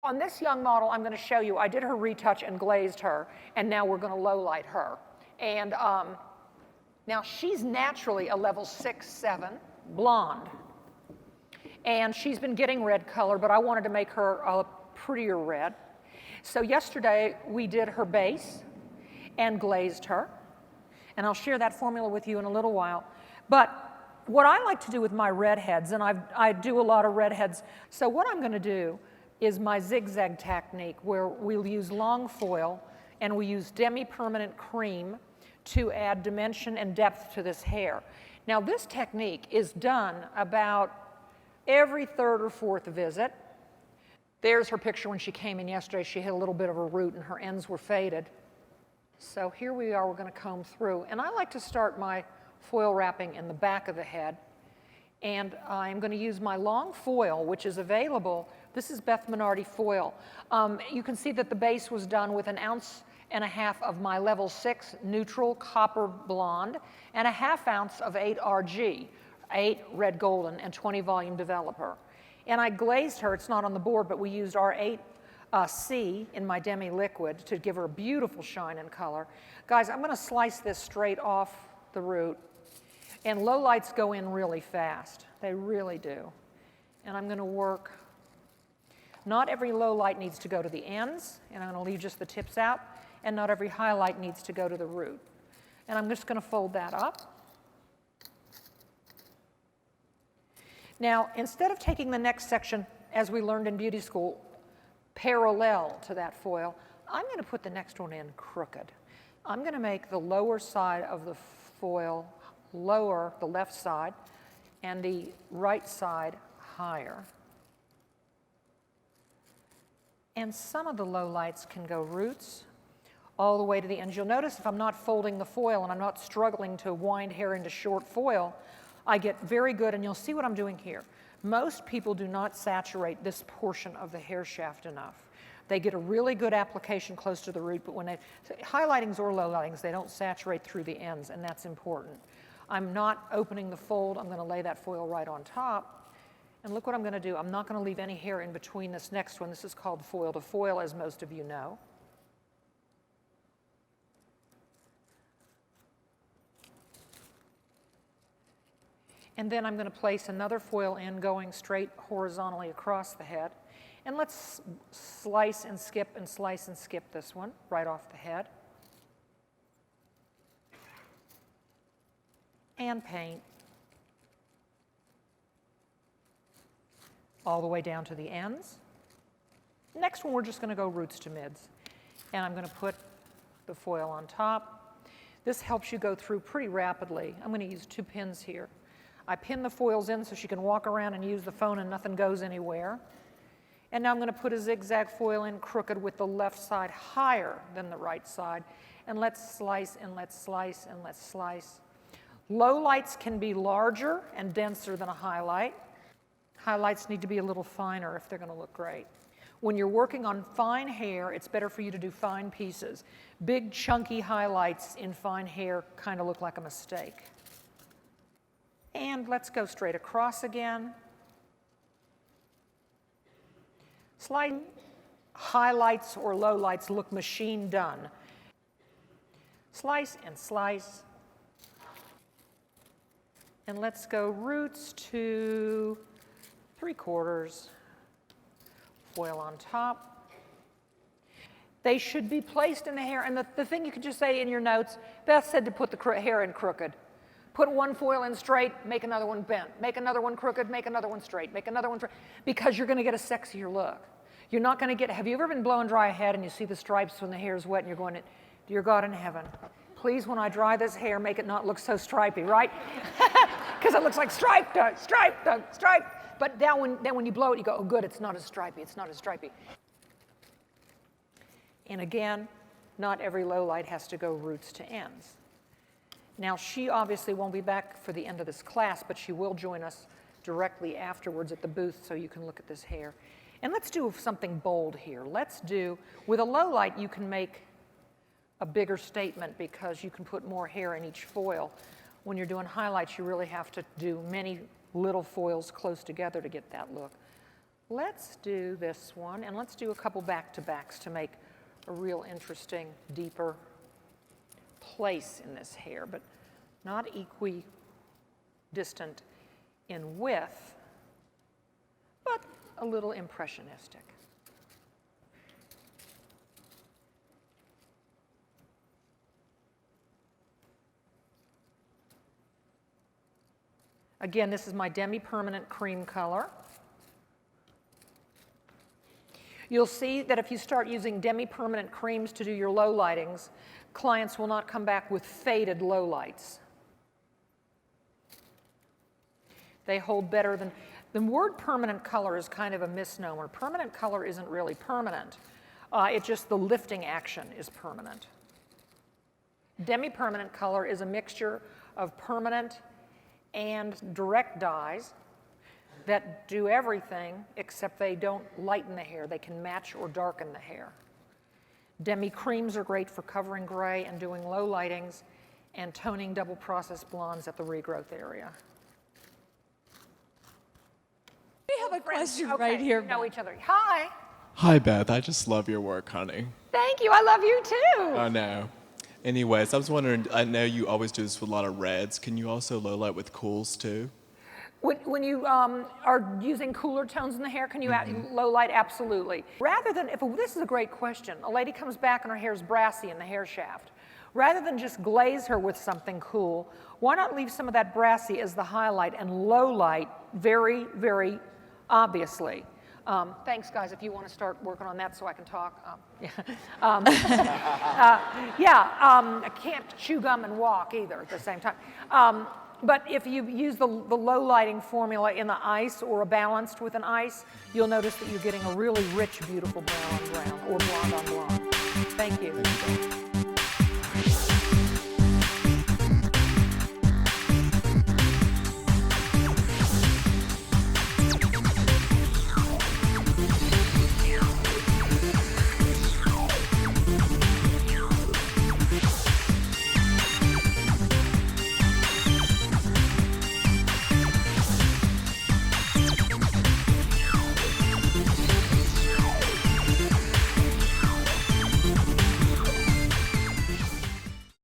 On this young model, I'm going to show you, I did her retouch and glazed her, and now we're going to low light her. And now she's naturally a level 6-7 blonde. And she's been getting red color, but I wanted to make her a prettier red. So yesterday, we did her base and glazed her. And I'll share that formula with you in a little while. But what I like to do with my redheads, and I do a lot of redheads, so what I'm going to do is my zigzag technique, where we'll use long foil and we use demi-permanent cream to add dimension and depth to this hair. Now this technique is done about every third or fourth visit. There's her picture when she came in yesterday. She had a little bit of a root and her ends were faded. So here we are, we're going to comb through. And I like to start my foil wrapping in the back of the head. And I'm going to use my long foil, which is available. This is Beth Minardi foil. You can see that the base was done with 1.5 ounces of my level 6 neutral copper blonde and 1/2 ounce of 8 RG, 8 red golden and 20 volume developer. And I glazed her, it's not on the board, but we used our 8C in my demi liquid to give her a beautiful shine and color. Guys, I'm going to slice this straight off the root. And low lights go in really fast. They really do. And I'm going to work. Not every low light needs to go to the ends, and I'm going to leave just the tips out. And not every highlight needs to go to the root. And I'm just going to fold that up. Now, instead of taking the next section, as we learned in beauty school, parallel to that foil, I'm going to put the next one in crooked. I'm going to make the lower side of the foil lower, the left side, and the right side higher. And some of the low lights can go roots all the way to the ends. You'll notice if I'm not folding the foil and I'm not struggling to wind hair into short foil, I get very good, and you'll see what I'm doing here. Most people do not saturate this portion of the hair shaft enough. They get a really good application close to the root, but when they, highlightings or low lightings, they don't saturate through the ends, and that's important. I'm not opening the fold. I'm going to lay that foil right on top. And look what I'm going to do. I'm not going to leave any hair in between this next one. This is called foil to foil, as most of you know. And then I'm going to place another foil in going straight horizontally across the head. And let's slice and skip and slice and skip this one right off the head. And paint all the way down to the ends. Next one, we're just going to go roots to mids. And I'm going to put the foil on top. This helps you go through pretty rapidly. I'm going to use 2 pins here. I pin the foils in so she can walk around and use the phone and nothing goes anywhere. And now I'm going to put a zigzag foil in crooked with the left side higher than the right side. And let's slice and let's slice and let's slice. Low lights can be larger and denser than a highlight. Highlights need to be a little finer if they're going to look great. When you're working on fine hair, it's better for you to do fine pieces. Big, chunky highlights in fine hair kind of look like a mistake. And let's go straight across again. Slight highlights or lowlights look machine done. Slice and slice. And let's go roots to 3/4. Foil on top. They should be placed in the hair. And the thing you could just say in your notes, Beth said to put the hair in crooked. Put one foil in straight, make another one bent. Make another one crooked, make another one straight. Make another one straight. Because you're going to get a sexier look. You're not going to get, have you ever been blowing dry a head and you see the stripes when the hair is wet and you're going, dear God in heaven, please when I dry this hair, make it not look so stripy, right? Because it looks like striped, striped, striped. But then when you blow it, you go, oh good, it's not as stripy, it's not as stripy. And again, not every low light has to go roots to ends. Now, she obviously won't be back for the end of this class, but she will join us directly afterwards at the booth so you can look at this hair. And let's do something bold here. Let's do, with a low light, you can make a bigger statement because you can put more hair in each foil. When you're doing highlights, you really have to do many little foils close together to get that look. Let's do this one, and let's do a couple back-to-backs to make a real interesting, deeper place in this hair, but not equidistant in width, but a little impressionistic. Again, this is my demi-permanent cream color. You'll see that if you start using demi-permanent creams to do your low lightings, clients will not come back with faded low lights. They hold better than, the word permanent color is kind of a misnomer. Permanent color isn't really permanent. It's just the lifting action is permanent. Demi-permanent color is a mixture of permanent and direct dyes that do everything except they don't lighten the hair. They can match or darken the hair. Demi creams are great for covering gray and doing low lightings and toning double process blondes at the regrowth area. We have a question Okay, right here. we know each other. Hi. Hi, Beth. I just love your work, honey. Thank you. I love you too. I know. Anyways, I was wondering, I know you always do this with a lot of reds. Can you also low light with cools too? When you are using cooler tones in the hair, can you add low light? Absolutely. Rather than, this is a great question. A lady comes back and her hair's brassy in the hair shaft. Rather than just glaze her with something cool, why not leave some of that brassy as the highlight and low light very, very obviously. Thanks, guys, if you want to start working on that so I can talk. I can't chew gum and walk either at the same time. But if you use the low lighting formula in the ice or a balanced with an ice, you'll notice that you're getting a really rich, beautiful brown on brown or blonde on blonde. Thank you.